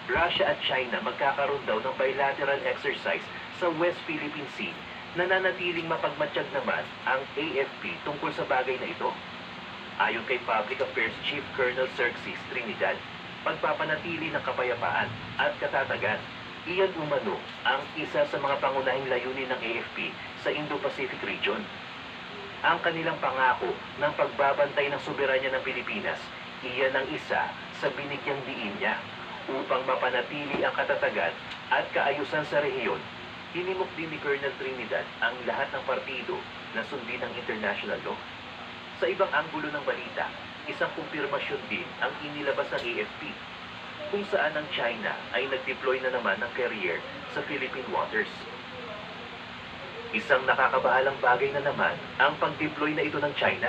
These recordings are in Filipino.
Russia at China magkakaroon daw ng bilateral exercise sa West Philippine Sea. Nananatiling mapagmatsyag naman ang AFP tungkol sa bagay na ito. Ayon kay Public Affairs Chief Colonel Xerxes Trinidad, pagpapanatili ng kapayapaan at katatagan, iyan umano ang isa sa mga pangunahing layunin ng AFP sa Indo-Pacific region. Ang kanilang pangako ng pagbabantay ng soberanya ng Pilipinas, iyan ang isa sa binigyang diin niya upang mapanatili ang katatagan at kaayusan sa rehiyon. Hinimok din ni Colonel Trinidad ang lahat ng partido na sundin ang international law. Sa ibang anggulo ng balita, isang kumpirmasyon din ang inilabas ng AFP kung saan ang China ay nag-deploy na naman ng carrier sa Philippine waters. Isang nakakabahalang bagay na naman ang pag-deploy na ito ng China,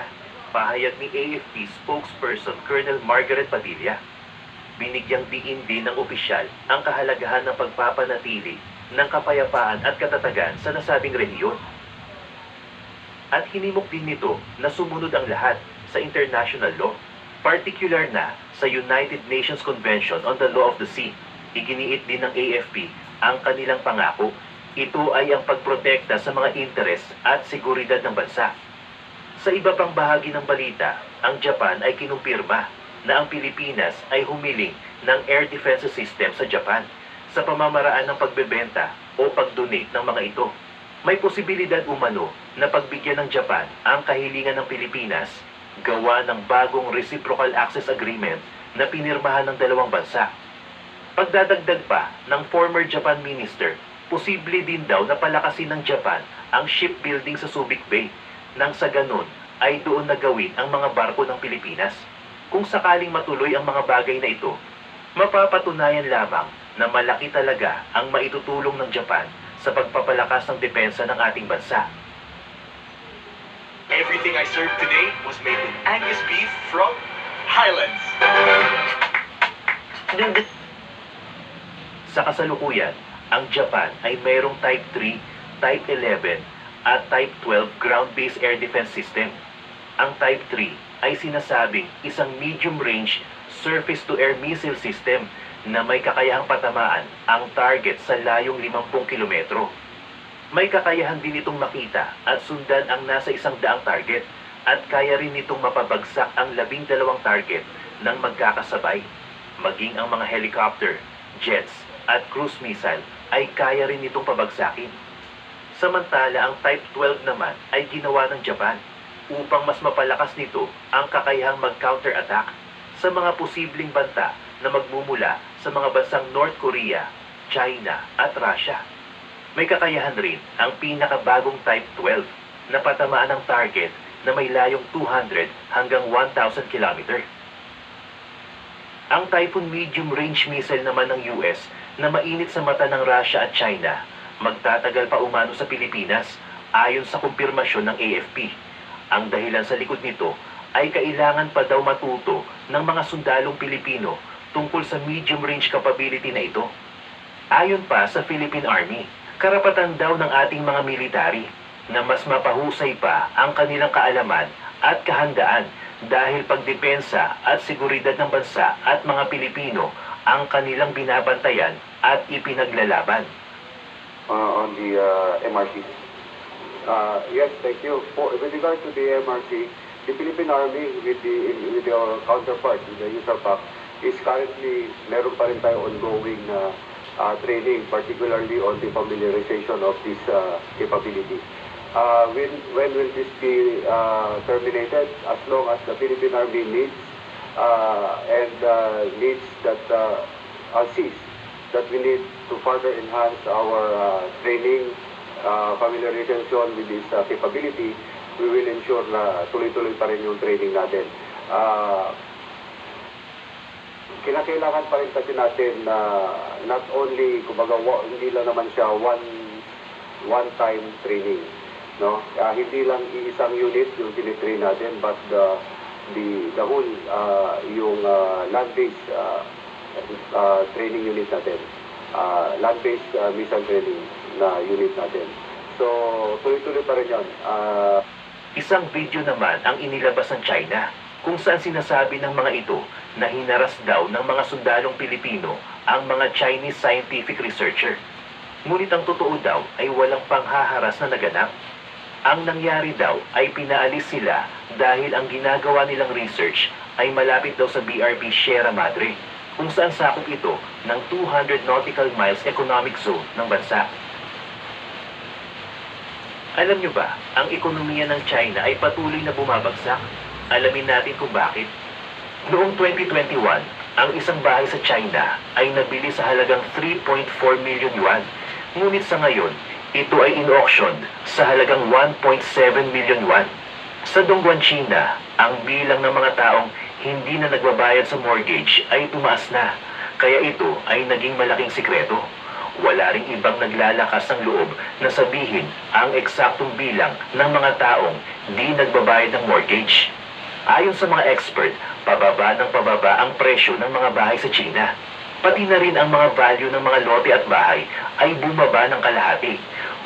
pahayag ni AFP spokesperson Colonel Margaret Padilla. Binigyang diin din ng opisyal ang kahalagahan ng pagpapanatili ng kapayapaan at katatagan sa nasabing rehiyon. At hinimok din nito na sumunod ang lahat sa international law, particular na sa United Nations Convention on the Law of the Sea. Iginiit din ng AFP ang kanilang pangako. Ito ay ang pagprotekta sa mga interes at seguridad ng bansa. Sa iba pang bahagi ng balita, ang Japan ay kinumpirma na ang Pilipinas ay humiling ng air defense system sa Japan sa pamamaraan ng pagbebenta o pag-donate ng mga ito. May posibilidad umano na pagbigyan ng Japan ang kahilingan ng Pilipinas gawa ng bagong Reciprocal Access Agreement na pinirmahan ng dalawang bansa. Pagdadagdag pa ng former Japan Minister, posible din daw na palakasin ng Japan ang shipbuilding sa Subic Bay nang sa ganun ay doon nagawin ang mga barko ng Pilipinas. Kung sakaling matuloy ang mga bagay na ito, mapapatunayan lamang na malaki talaga ang maitutulong ng Japan sa pagpapalakas ng depensa ng ating bansa. Everything I served today was made with Angus beef from Highlands. Sa kasalukuyan, ang Japan ay mayroong Type 3, Type 11 at Type 12 ground-based air defense system. Ang Type 3 ay sinasabing isang medium-range surface-to-air missile system na may kakayahang patamaan ang target sa layong 50 kilometro. May kakayahan din itong makita at sundan ang nasa 100 target at kaya rin itong mapabagsak ang 12 target ng magkakasabay. Maging ang mga helicopter, jets at cruise missile ay kaya rin itong pabagsakin. Samantala ang Type 12 naman ay ginawa ng Japan upang mas mapalakas nito ang kakayahang mag-counter-attack sa mga posibleng banta na magmumula sa mga bansang North Korea, China at Russia. May kakayahan rin ang pinakabagong Type 12 na patamaan ang target na may layong 200 hanggang 1,000 km. Ang Typhoon Medium Range Missile naman ng US na mainit sa mata ng Russia at China, magtatagal pa umano sa Pilipinas ayon sa kumpirmasyon ng AFP. Ang dahilan sa likod nito ay kailangan pa daw matuto ng mga sundalong Pilipino tungkol sa medium range capability na ito. Ayon pa sa Philippine Army, karapatan daw ng ating mga military na mas mapahusay pa ang kanilang kaalaman at kahandaan dahil pagdepensa at seguridad ng bansa at mga Pilipino ang kanilang binabantayan at ipinaglalaban. On the MRC. Yes, thank you. With regard to the MRC, the Philippine Army with our counterpart in the USAPAC is currently meron pa rin tayo ongoing training, particularly on the familiarization of this capability. When will this be terminated? As long as the Philippine Army needs needs that sees that we need to further enhance our training, familiarization with this capability, we will ensure na tuloy-tuloy pa rin yung training natin. Kinakailangan pa rin kasi natin na not only, kumbaga, hindi lang naman siya one-time training. No? Hindi lang iisang unit yung tinitrain natin, but the whole yung land-based training unit natin, land-based missile training na unit natin. So, tuloy-tuloy pa rin yan. Isang video naman ang inilabas ng China kung saan sinasabi ng mga ito na hinaras daw ng mga sundalong Pilipino ang mga Chinese scientific researcher. Ngunit ang totoo daw ay walang panghaharas na naganap. Ang nangyari daw ay pinaalis sila dahil ang ginagawa nilang research ay malapit daw sa BRP Sierra Madre, kung saan sakop ito ng 200 nautical miles economic zone ng bansa. Alam nyo ba, ang ekonomiya ng China ay patuloy na bumabagsak. Alamin natin kung bakit. Noong 2021, ang isang bahay sa China ay nabili sa halagang 3.4 million yuan. Ngunit sa ngayon, ito ay in-auctioned sa halagang 1.7 million yuan. Sa Dongguan, China, ang bilang ng mga taong hindi na nagbabayad sa mortgage ay tumaas na. Kaya ito ay naging malaking sikreto. Wala ring ibang naglalakas ng loob na sabihin ang eksaktong bilang ng mga taong di nagbabayad ng mortgage. Ayon sa mga expert, pababa ng pababa ang presyo ng mga bahay sa China. Pati na rin ang mga value ng mga lote at bahay ay bumaba ng kalahati.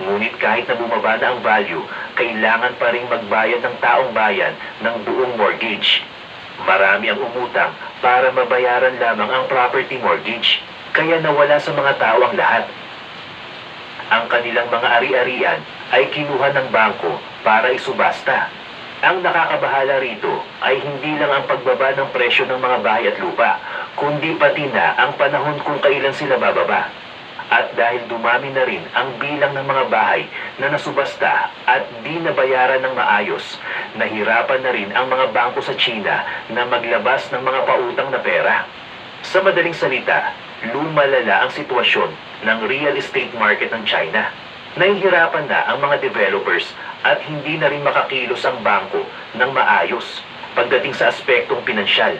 Ngunit kahit na bumaba na ang value, kailangan pa rin magbayad ng taong bayan ng buong mortgage. Marami ang umutang para mabayaran lamang ang property mortgage, kaya nawala sa mga tao ang lahat. Ang kanilang mga ari-arian ay kinuha ng bangko para isubasta. Ang nakakabahala rito ay hindi lang ang pagbaba ng presyo ng mga bahay at lupa, kundi pati na ang panahon kung kailan sila bababa. At dahil dumami na rin ang bilang ng mga bahay na nasubasta at di nabayaran ng maayos, nahirapan na rin ang mga bangko sa China na maglabas ng mga pautang na pera. Sa madaling salita, lumalala ang sitwasyon ng real estate market ng China. Nahihirapan na ang mga developers at hindi na rin makakilos ang bangko ng maayos pagdating sa aspektong pinansyal.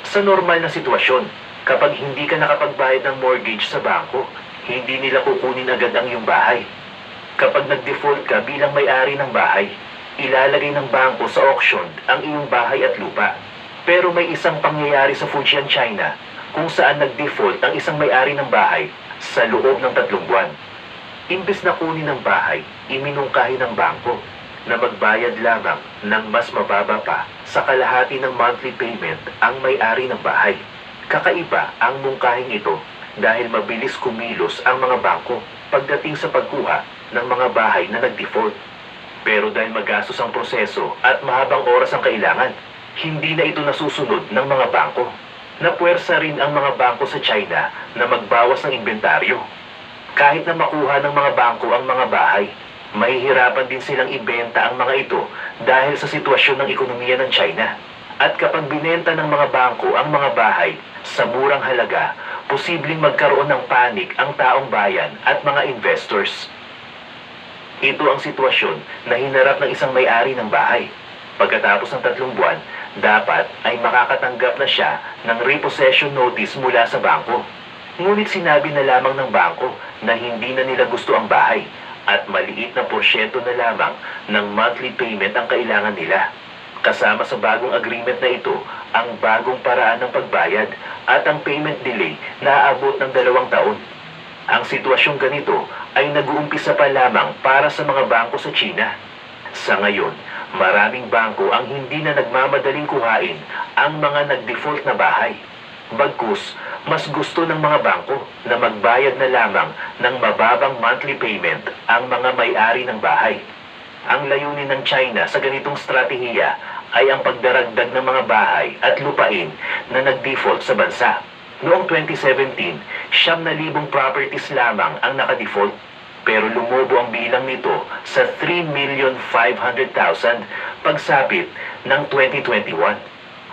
Sa normal na sitwasyon, kapag hindi ka nakapagbayad ng mortgage sa bangko, hindi nila kukunin agad ang iyong bahay. Kapag nag-default ka bilang may-ari ng bahay, ilalagay ng bangko sa auction ang iyong bahay at lupa. Pero may isang pangyayari sa Fujian, China, kung saan nag-default ang isang may-ari ng bahay sa loob ng 3 buwan. Imbes na kunin ng bahay, iminungkahi ng bangko na magbayad lamang ng mas mababa pa sa kalahati ng monthly payment ang may-ari ng bahay. Kakaiba ang mungkahing ito dahil mabilis kumilos ang mga bangko pagdating sa pagkuha ng mga bahay na nag-default. Pero dahil magastos ang proseso at mahabang oras ang kailangan, hindi na ito nasusunod ng mga bangko. Napuwersa rin ang mga bangko sa China na magbawas ng inventaryo. Kahit na makuha ng mga bangko ang mga bahay, mahihirapan din silang ibenta ang mga ito dahil sa sitwasyon ng ekonomiya ng China. At kapag binenta ng mga bangko ang mga bahay sa murang halaga, posibleng magkaroon ng panik ang taong bayan at mga investors. Ito ang sitwasyon na hinarap ng isang may-ari ng bahay. Pagkatapos ng 3 buwan, dapat ay makakatanggap na siya ng repossession notice mula sa bangko. Ngunit sinabi na lamang ng bangko na hindi na nila gusto ang bahay at maliit na porsyento na lamang ng monthly payment ang kailangan nila. Kasama sa bagong agreement na ito ang bagong paraan ng pagbayad at ang payment delay na aabot ng 2 taon. Ang sitwasyong ganito ay nag-uumpisa pa lamang para sa mga bangko sa China. Sa ngayon, maraming bangko ang hindi na nagmamadaling kuhain ang mga nag-default na bahay. Bagkus, mas gusto ng mga bangko na magbayad na lamang ng mababang monthly payment ang mga may-ari ng bahay. Ang layunin ng China sa ganitong strategiya ay ang pagdaragdag ng mga bahay at lupain na nag-default sa bansa. Noong 2017, 9,000 properties lamang ang naka-default, pero lumobo ang bilang nito sa 3,500,000 pagsapit ng 2021.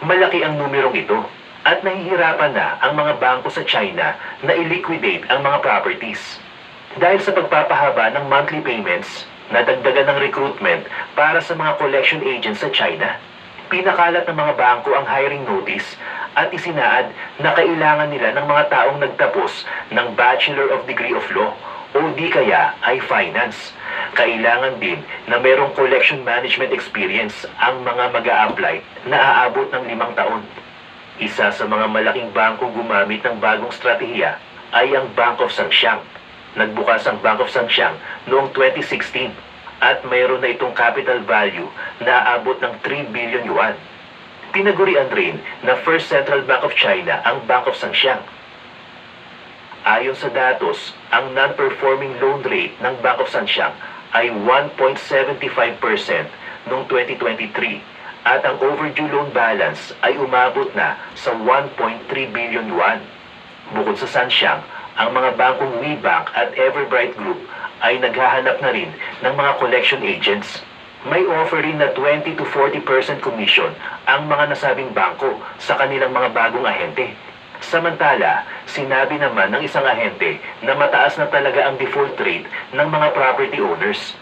Malaki ang numerong ito at nahihirapan na ang mga bangko sa China na i-liquidate ang mga properties. Dahil sa pagpapahaba ng monthly payments, nadagdagan ng recruitment para sa mga collection agents sa China. Pinakalat ng mga bangko ang hiring notice at isinaad na kailangan nila ng mga taong nagtapos ng Bachelor of Degree of Law o di kaya ay Finance. Kailangan din na merong collection management experience ang mga mag-a-apply na aabot ng 5 taon. Isa sa mga malaking bangko gumamit ng bagong strategiya ay ang Bank of Sangxiang. Nagbukas ang Bank of Sangxiang noong 2016 at mayroon na itong capital value na aabot ng 3 billion yuan. Tinagurian rin na First Central Bank of China ang Bank of Sangxiang. Ayon sa datos, ang non-performing loan rate ng Bank of Sangxiang ay 1.75% noong 2023 at ang overdue loan balance ay umabot na sa 1.3 billion yuan. Bukod sa Sangxiang, ang mga bangkong WeBank at Everbright Group ay naghahanap na rin ng mga collection agents. May offer rin na 20 to 40% commission ang mga nasabing bangko sa kanilang mga bagong ahente. Samantala, sinabi naman ng isang ahente na mataas na talaga ang default rate ng mga property owners.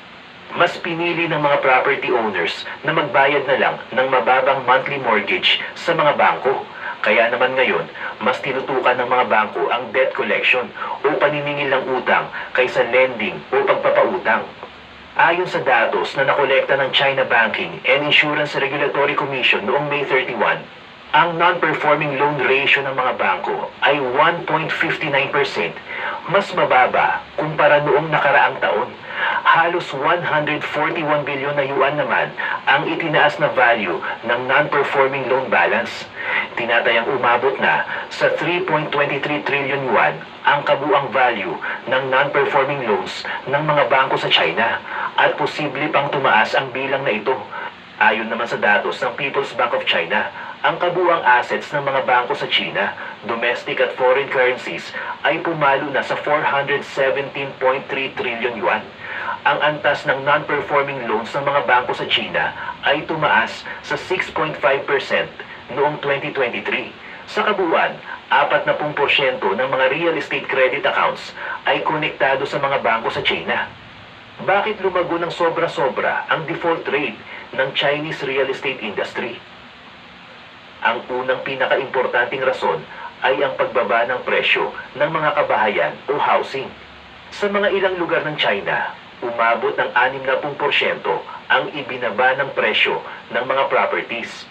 Mas pinili ng mga property owners na magbayad na lang ng mababang monthly mortgage sa mga bangko. Kaya naman ngayon, mas tinutukan ng mga bangko ang debt collection o paniningil ng utang kaysa lending o pagpapautang. Ayon sa datos na nakolekta ng China Banking and Insurance Regulatory Commission noong May 31, ang non-performing loan ratio ng mga bangko ay 1.59%, mas mababa kumpara noong nakaraang taon. Halos 141 bilyon na yuan naman ang itinaas na value ng non-performing loan balance. Tinatayang umabot na sa 3.23 trillion yuan ang kabuang value ng non-performing loans ng mga bangko sa China at posible pang tumaas ang bilang na ito. Ayon naman sa datos ng People's Bank of China, ang kabuang assets ng mga bangko sa China, domestic at foreign currencies, ay pumalo na sa 417.3 trillion yuan. Ang antas ng non-performing loans ng mga bangko sa China ay tumaas sa 6.5% noong 2023. Sa kabuuan, 40% ng mga real estate credit accounts ay konektado sa mga bangko sa China. Bakit lumago ng sobra-sobra ang default rate ng Chinese real estate industry? Ang unang pinaka-importanting rason ay ang pagbaba ng presyo ng mga kabahayan o housing. Sa mga ilang lugar ng China, umabot ng 60% ang ibinaba ng presyo ng mga properties.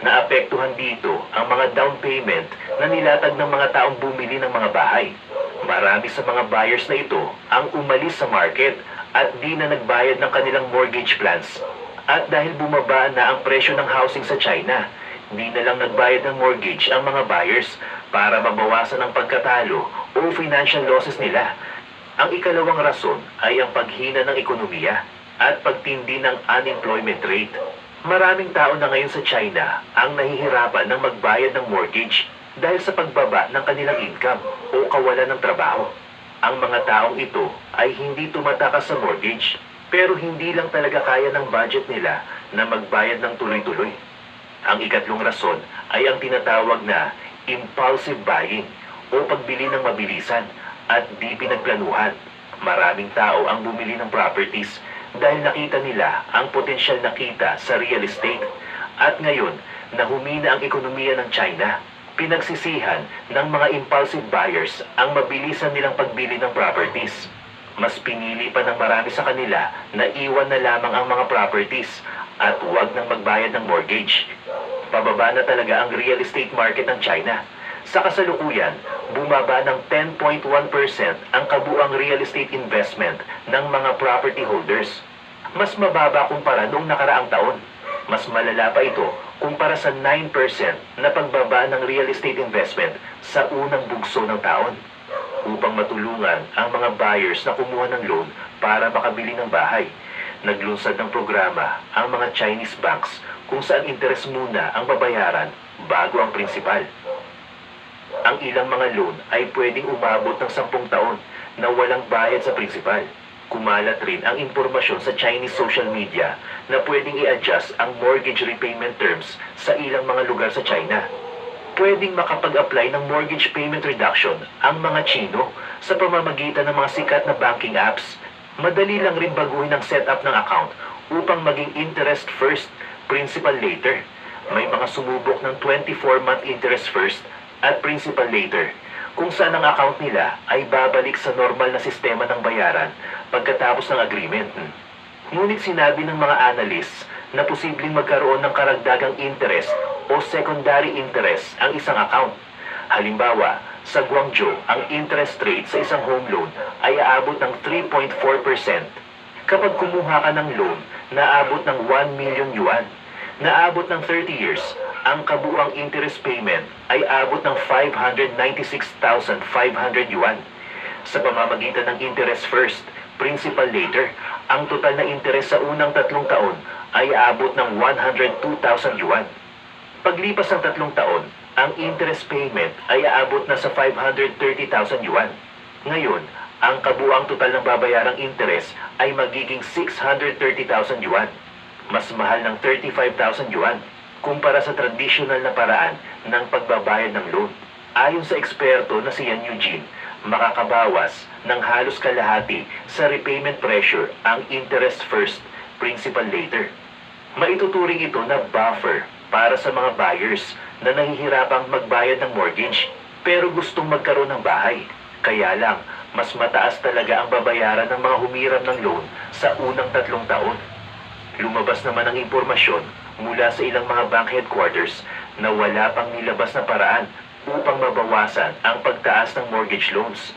Naapektuhan dito ang mga down payment na nilatag ng mga taong bumili ng mga bahay. Marami sa mga buyers na ito ang umalis sa market at di na nagbayad ng kanilang mortgage plans. At dahil bumaba na ang presyo ng housing sa China, di na lang nagbayad ng mortgage ang mga buyers para mabawasan ang pagkatalo o financial losses nila. Ang ikalawang rason ay ang paghina ng ekonomiya at pagtindi ng unemployment rate. Maraming tao na ngayon sa China ang nahihirapan ng magbayad ng mortgage dahil sa pagbaba ng kanilang income o kawalan ng trabaho. Ang mga taong ito ay hindi tumatakas sa mortgage pero hindi lang talaga kaya ng budget nila na magbayad ng tuloy-tuloy. Ang ikatlong rason ay ang tinatawag na impulsive buying o pagbili ng mabilisan at di pinagplanuhan. Maraming tao ang bumili ng properties dahil nakita nila ang potensyal na kita sa real estate. At ngayon na humina ang ekonomiya ng China, pinagsisihan ng mga impulsive buyers ang mabilisan nilang pagbili ng properties. Mas pinili pa ng marami sa kanila na iwan na lamang ang mga properties at huwag nang magbayad ng mortgage. Pababa na talaga ang real estate market ng China. Sa kasalukuyan, bumaba ng 10.1% ang kabuang real estate investment ng mga property holders. Mas mababa kumpara noong nakaraang taon. Mas malala pa ito kumpara sa 9% na pagbaba ng real estate investment sa unang bugso ng taon. Upang matulungan ang mga buyers na kumuha ng loan para makabili ng bahay, naglunsad ng programa ang mga Chinese banks kung saan interes muna ang babayaran bago ang prinsipal. Ang ilang mga loan ay pwedeng umabot ng 10 taon na walang bayad sa prinsipal. Kumalat rin ang impormasyon sa Chinese social media na pwedeng i-adjust ang mortgage repayment terms sa ilang mga lugar sa China. Pwedeng makapag-apply ng mortgage payment reduction ang mga Chino sa pamamagitan ng mga sikat na banking apps. Madali lang rin baguhin ang setup ng account upang maging interest first, principal later. May mga sumubok ng 24-month interest first at principal later, kung saan ang account nila ay babalik sa normal na sistema ng bayaran pagkatapos ng agreement. Ngunit sinabi ng mga analysts na posibleng magkaroon ng karagdagang interest o secondary interest ang isang account. Halimbawa, sa Guangzhou, ang interest rate sa isang home loan ay aabot ng 3.4%. Kapag kumuha ka ng loan na aabot ng 1 million yuan, na aabot ng 30 years, ang kabuuang interest payment ay abot ng 596,500 yuan. Sa pamamagitan ng interest first, principal later, ang total na interest sa unang 3 taon ay abot ng 102,000 yuan. Paglipas ng 3 taon, ang interest payment ay aabot na sa 530,000 yuan. Ngayon, ang kabuuang total ng babayarang interest ay magiging 630,000 yuan. Mas mahal ng 35,000 yuan kumpara sa traditional na paraan ng pagbabayad ng loan. Ayon sa eksperto na si Yan Eugene, makakabawas ng halos kalahati sa repayment pressure ang interest first, principal later. Maituturing ito na buffer para sa mga buyers na nahihirapang magbayad ng mortgage pero gustong magkaroon ng bahay. Kaya lang, mas mataas talaga ang babayaran ng mga humiram ng loan sa unang 3 taon. Lumabas naman ang impormasyon mula sa ilang mga bank headquarters na wala pang nilabas na paraan upang mabawasan ang pagtaas ng mortgage loans.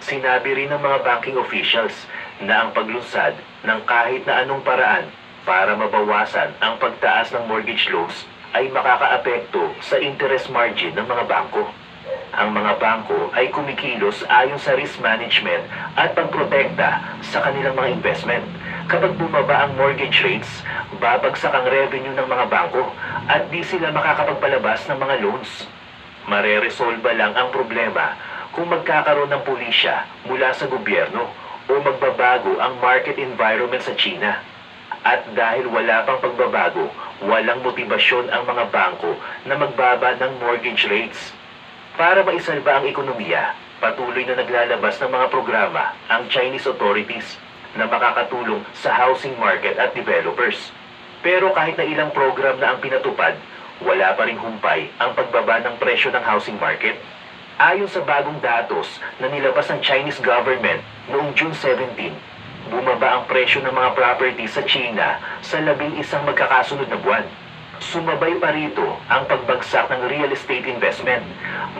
Sinabi rin ng mga banking officials na ang paglunsad ng kahit na anong paraan para mabawasan ang pagtaas ng mortgage loans ay makakaapekto sa interest margin ng mga bangko. Ang mga bangko ay kumikilos ayon sa risk management at pagprotekta sa kanilang mga investment. Kapag bumaba ang mortgage rates, babagsak ang revenue ng mga bangko at di sila makakapagpalabas ng mga loans. Mareresolba lang ang problema kung magkakaroon ng pulisya mula sa gobyerno o magbabago ang market environment sa China. At dahil wala pang pagbabago, walang motibasyon ang mga bangko na magbaba ng mortgage rates. Para maisalba ang ekonomiya, patuloy na naglalabas ng mga programa ang Chinese authorities na makakatulong sa housing market at developers. Pero kahit na ilang program na ang pinatupad, wala pa ring humpay ang pagbaba ng presyo ng housing market. Ayon sa bagong datos na nilabas ng Chinese government noong June 17, bumaba ang presyo ng mga property sa China sa 11 magkakasunod na buwan. Sumabay pa rito ang pagbagsak ng real estate investment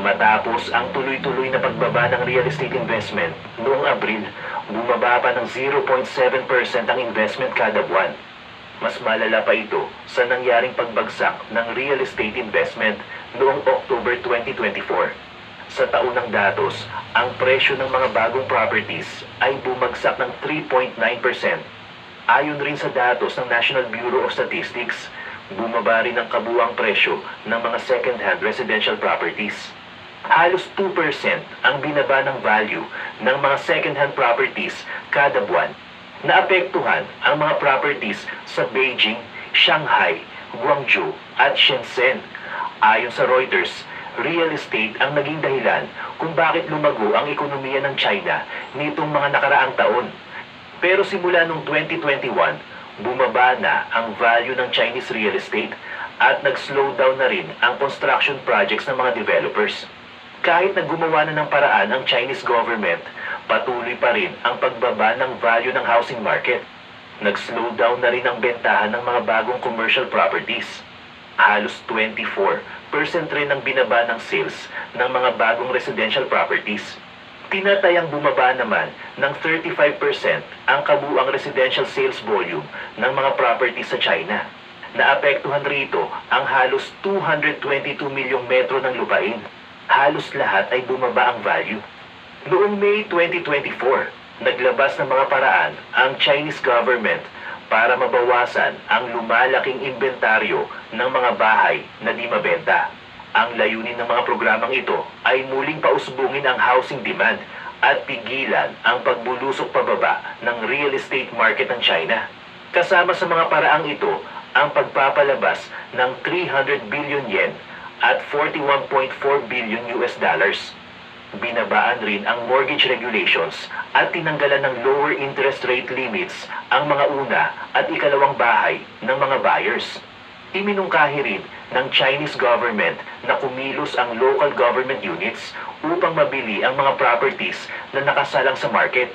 matapos ang tuloy-tuloy na pagbaba ng real estate investment noong Abril, bumaba pa ng 0.7% ang investment kada buwan. Mas malala pa ito sa nangyaring pagbagsak ng real estate investment noong October 2024. Sa taunang datos, ang presyo ng mga bagong properties ay bumagsak ng 3.9%. Ayon rin sa datos ng National Bureau of Statistics, bumaba rin ang kabuuang presyo ng mga second-hand residential properties. Halos 2% ang binaba ng value ng mga second-hand properties kada buwan. Naapektuhan ang mga properties sa Beijing, Shanghai, Guangzhou at Shenzhen. Ayon sa Reuters, real estate ang naging dahilan kung bakit lumago ang ekonomiya ng China nitong mga nakaraang taon. Pero simula noong 2021, bumaba na ang value ng Chinese real estate at nag-slow down na rin ang construction projects ng mga developers. Kahit na gumawa na ng paraan ang Chinese government, patuloy pa rin ang pagbaba ng value ng housing market. Nag-slow down na rin ang bentahan ng mga bagong commercial properties. Halos 24% rin ang binaba ng sales ng mga bagong residential properties. Tinatayang bumaba naman ng 35% ang kabuuang residential sales volume ng mga properties sa China. Naapektuhan rito ang halos 222 milyong metro ng lupain. Halos lahat ay bumaba ang value. Noong May 2024, naglabas ng mga paraan ang Chinese government para mabawasan ang lumalaking inventaryo ng mga bahay na di mabenta. Ang layunin ng mga programang ito ay muling pausbungin ang housing demand at pigilan ang pagbulusok pababa ng real estate market ng China. Kasama sa mga paraang ito ang pagpapalabas ng 300 billion yen at 41.4 billion US dollars. Binabaan rin ang mortgage regulations at tinanggalan ng lower interest rate limits ang mga una at ikalawang bahay ng mga buyers. Iminungkahi rin ng Chinese government na kumilos ang local government units upang mabili ang mga properties na nakasalang sa market.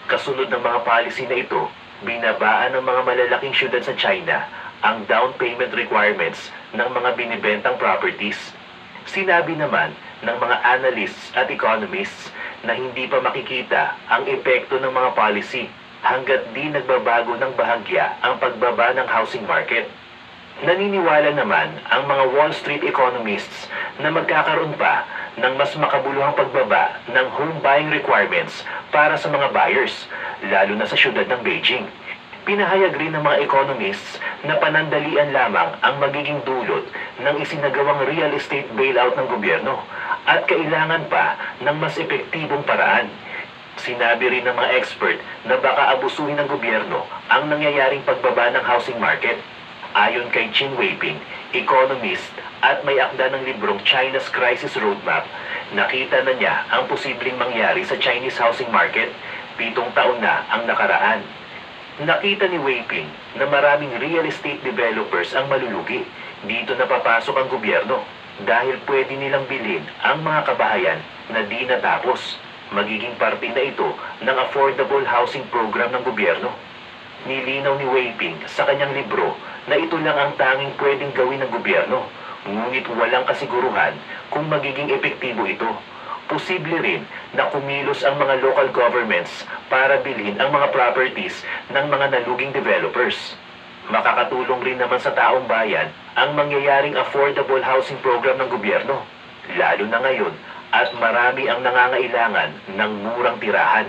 Kasunod ng mga policy na ito, binabaan ng mga malalaking syudad sa China ang down payment requirements ng mga binibentang properties. Sinabi naman ng mga analysts at economists na hindi pa makikita ang epekto ng mga policy hanggat di nagbabago ng bahagya ang pagbaba ng housing market. Naniniwala naman ang mga Wall Street economists na magkakaroon pa ng mas makabuluhang pagbaba ng home buying requirements para sa mga buyers, lalo na sa syudad ng Beijing. Pinahayag rin ng mga economists na panandalian lamang ang magiging dulot ng isinagawang real estate bailout ng gobyerno at kailangan pa ng mas epektibong paraan. Sinabi rin ng mga expert na baka abusuhin ng gobyerno ang nangyayaring pagbaba ng housing market. Ayon kay Chin Weiping, economist at may akda ng librong China's Crisis Roadmap, nakita na niya ang posibleng mangyari sa Chinese housing market 7 taon na ang nakaraan. Nakita ni Weiping na maraming real estate developers ang malulugi. Dito napapasok ang gobyerno dahil pwede nilang bilhin ang mga kabahayan na di natapos. Magiging parte na ito ng affordable housing program ng gobyerno. Nilinaw ni Weiping sa kanyang libro na ito lang ang tanging pwedeng gawin ng gobyerno, ngunit walang kasiguruhan kung magiging epektibo ito. Posible rin na kumilos ang mga local governments para bilhin ang mga properties ng mga naluging developers. Makakatulong rin naman sa taong bayan ang mangyayaring affordable housing program ng gobyerno, lalo na ngayon at marami ang nangangailangan ng murang tirahan.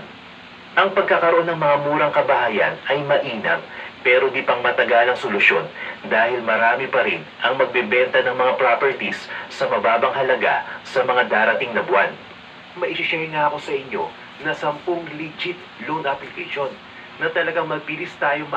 Ang pagkakaroon ng mga murang kabahayan ay mainam pero di pang matagalang solusyon dahil marami pa rin ang magbebenta ng mga properties sa mababang halaga sa mga darating na buwan. Maisishare nga ako sa inyo na 10 legit loan application na talagang magbilis tayo